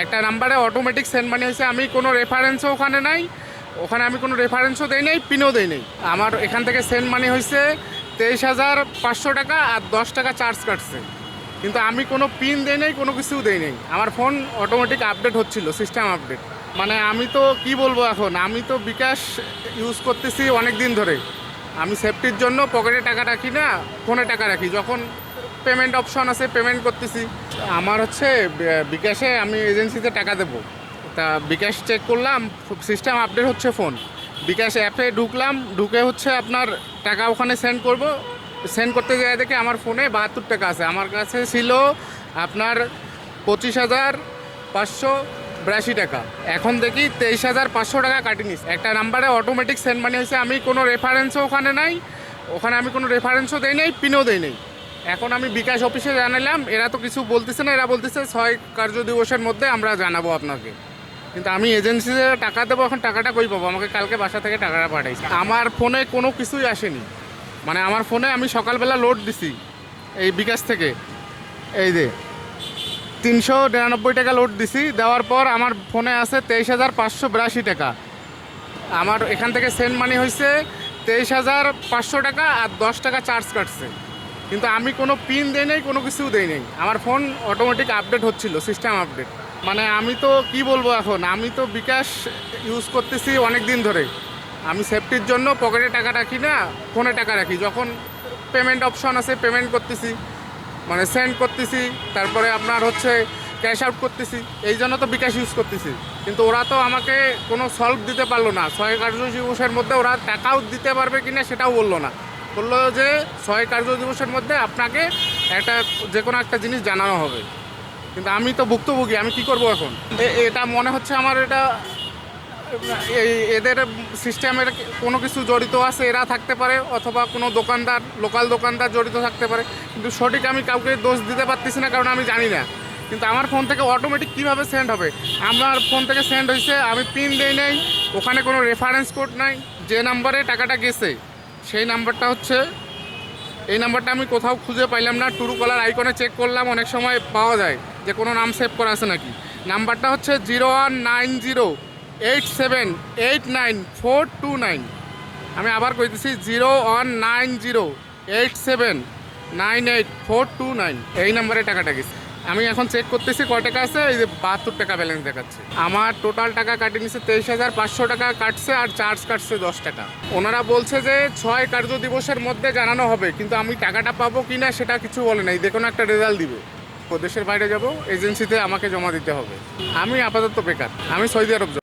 একটা নাম্বারে automatic send money হয়েছে। আমি কোনো রেফারেন্সও ওখানে নাই, ওখানে আমি কোনো রেফারেন্সও দেই নাই, পিনও দেই নাই। আমার এখান থেকে সেন্ড মানি হয়েছে 23,500 টাকা আর 10 টাকা চার্জ কাটছে, কিন্তু আমি কোনো পিন দেই নাই, কোনো কিছুও দেই নাই। আমার ফোন অটোমেটিক আপডেট হচ্ছিল, সিস্টেম আপডেট। মানে আমি তো কি বলবো, এখন আমি তো বিকাশ ইউজ করতেছি অনেক দিন ধরে। আমি সেফটির জন্য পকেটে টাকা রাখি না, ফোনে টাকা রাখি। যখন পেমেন্ট অপশন আছে পেমেন্ট করতেছি। আমার হচ্ছে বিকাশে আমি এজেন্সিতে টাকা দেবো, তা বিকাশ চেক করলাম, সিস্টেম আপডেট হচ্ছে ফোন। বিকাশ অ্যাপে ঢুকলাম, ঢুকে হচ্ছে আপনার টাকা ওখানে সেন্ড করতে যায় দেখে আমার ফোনে 72 টাকা আছে। আমার কাছে ছিল আপনার 25,582 টাকা। এখন দেখি 23,500 টাকা কাটি নিস। একটা নাম্বারে অটোমেটিক সেন্ড মানি হয়েছে। আমি কোনো রেফারেন্সও ওখানে নাই, ওখানে আমি কোনো রেফারেন্সও দেই নাই, পিনও দেই নাই। এখন আমি বিকাশ অফিসে জানালাম, এরা তো কিছু বলতেছে না, এরা বলতেছে 6 কার্য দিবসের মধ্যে আমরা জানাবো আপনাকে। কিন্তু আমি এজেন্সিতে টাকা দেবো, এখন টাকাটা কই পাবো? আমাকে কালকে বাসা থেকে টাকাটা পাঠাইছে। আমার ফোনে কোনো কিছুই আসেনি। মানে আমার ফোনে আমি সকালবেলা লোড দিছি এই বিকাশ থেকে, এই যে 399 টাকা লোড দিছি। দেওয়ার পর আমার ফোনে আছে 23,582 টাকা। আমার এখান থেকে সেন্ড মানি হয়েছে 23,500 টাকা আর 10 টাকা চার্জ কাটছে, কিন্তু আমি কোনো পিন দেই নাই, কোনো কিছুও দেই নাই। আমার ফোন অটোমেটিক আপডেট হচ্ছিল, সিস্টেম আপডেট। মানে আমি তো কি বলবো, এখন আমি তো বিকাশ ইউজ করতেছি অনেক দিন ধরে। আমি সেফটির জন্য পকেটে টাকা রাখি না, ফোনে টাকা রাখি। যখন পেমেন্ট অপশন আছে পেমেন্ট করতেছি, মানে সেন্ড করতেছি, তারপরে আপনার হচ্ছে ক্যাশ আউট করতেছি, এই জন্য তো বিকাশ ইউজ করতেছি। কিন্তু ওরা তো আমাকে কোনো সলভ দিতে পারলো না। 6 কার্য দিবসের মধ্যে ওরা টাকাও দিতে পারবে কিনা সেটাও বললো না। বললো যে 6 কার্য দিবসের মধ্যে আপনাকে যে কোনো একটা জিনিস জানানো হবে। কিন্তু আমি তো ভুক্তভোগী, আমি কি করব এখন? এটা মনে হচ্ছে আমার এদের সিস্টেমের কোনো কিছু জড়িত আছে, এরা থাকতে পারে, অথবা কোনো দোকানদার, লোকাল দোকানদার জড়িত থাকতে পারে। কিন্তু সঠিক আমি কাউকে দোষ দিতে পারতেছি না, কারণ আমি জানি না। কিন্তু আমার ফোন থেকে অটোমেটিক কীভাবে সেন্ড হবে? আমার ফোন থেকে সেন্ড হয়েছে, আমি পিন দেই নাই, ওখানে কোনো রেফারেন্স কোড নাই। যে নাম্বারে টাকাটা গেছে সেই নাম্বারটা হচ্ছে এই নাম্বারটা আমি কোথাও খুঁজে পাইলাম না। ট্রু কলার আইকনে চেক করলাম, অনেক সময় পাওয়া যায় যে কোনো নাম সেভ করা আছে নাকি। নাম্বারটা হচ্ছে 019087899429। আমি আবার কইতেছি 019087989429। এই নাম্বারে টাকাটা গেছে। আমি এখন চেক করতেছি কয় টাকা আছে, এই যে 72 টাকা ব্যালেন্স দেখাচ্ছে। আমার টোটাল টাকা কাটে নিচ্ছে 23,500 টাকা কাটছে, আর চার্জ কাটছে 10 টাকা। ওনারা বলছে যে 6 কার্য দিবসের মধ্যে জানানো হবে, কিন্তু আমি টাকাটা পাবো কি না সেটা কিছু বলে নাই। দেখুন একটা রেজাল্ট দিবে, দেশের বাইরে যাব, এজেন্সিতে আমাকে জমা দিতে হবে। আমি আপাতত বেকার, আমি সৌদি আরব যাব।